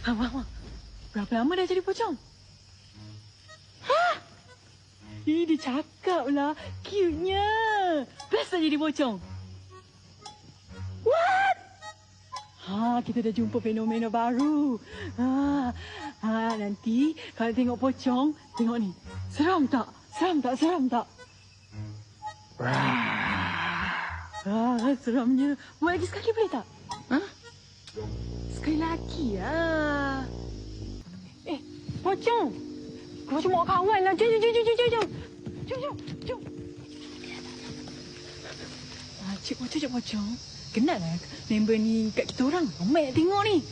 Wah. Berapa lama dah jadi pocong? Hah? Dia cakap lah. Cute-nya. Best dah jadi pocong. What? Kita dah jumpa fenomena baru. Nanti kalau tengok pocong, tengok ni. Seram tak? Seramnya. Buat lagi sekali boleh tak? Sekali lagi lah. Pocong. Pocong bawa kawan lah. Jom. Cik Pocong. Kenal lah member ni kat kita orang. Ramai nak tengok ni.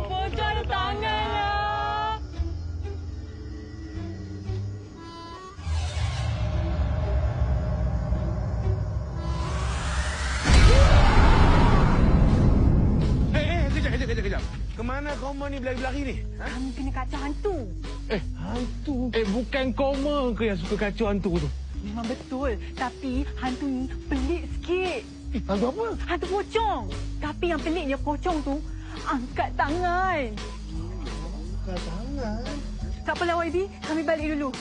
Pocong ada tangan lah. Kejap. Kemana koma ni berlari-berlari ni? Kamu kena kacau hantu. Hantu? Bukan koma ke yang suka kacau hantu tu? Memang betul. Tapi hantu ni pelik sikit. Hantu apa? Hantu pocong. Tapi yang peliknya pocong tu angkat tangan. Angkat tangan? Tak apalah YB, kami balik dulu.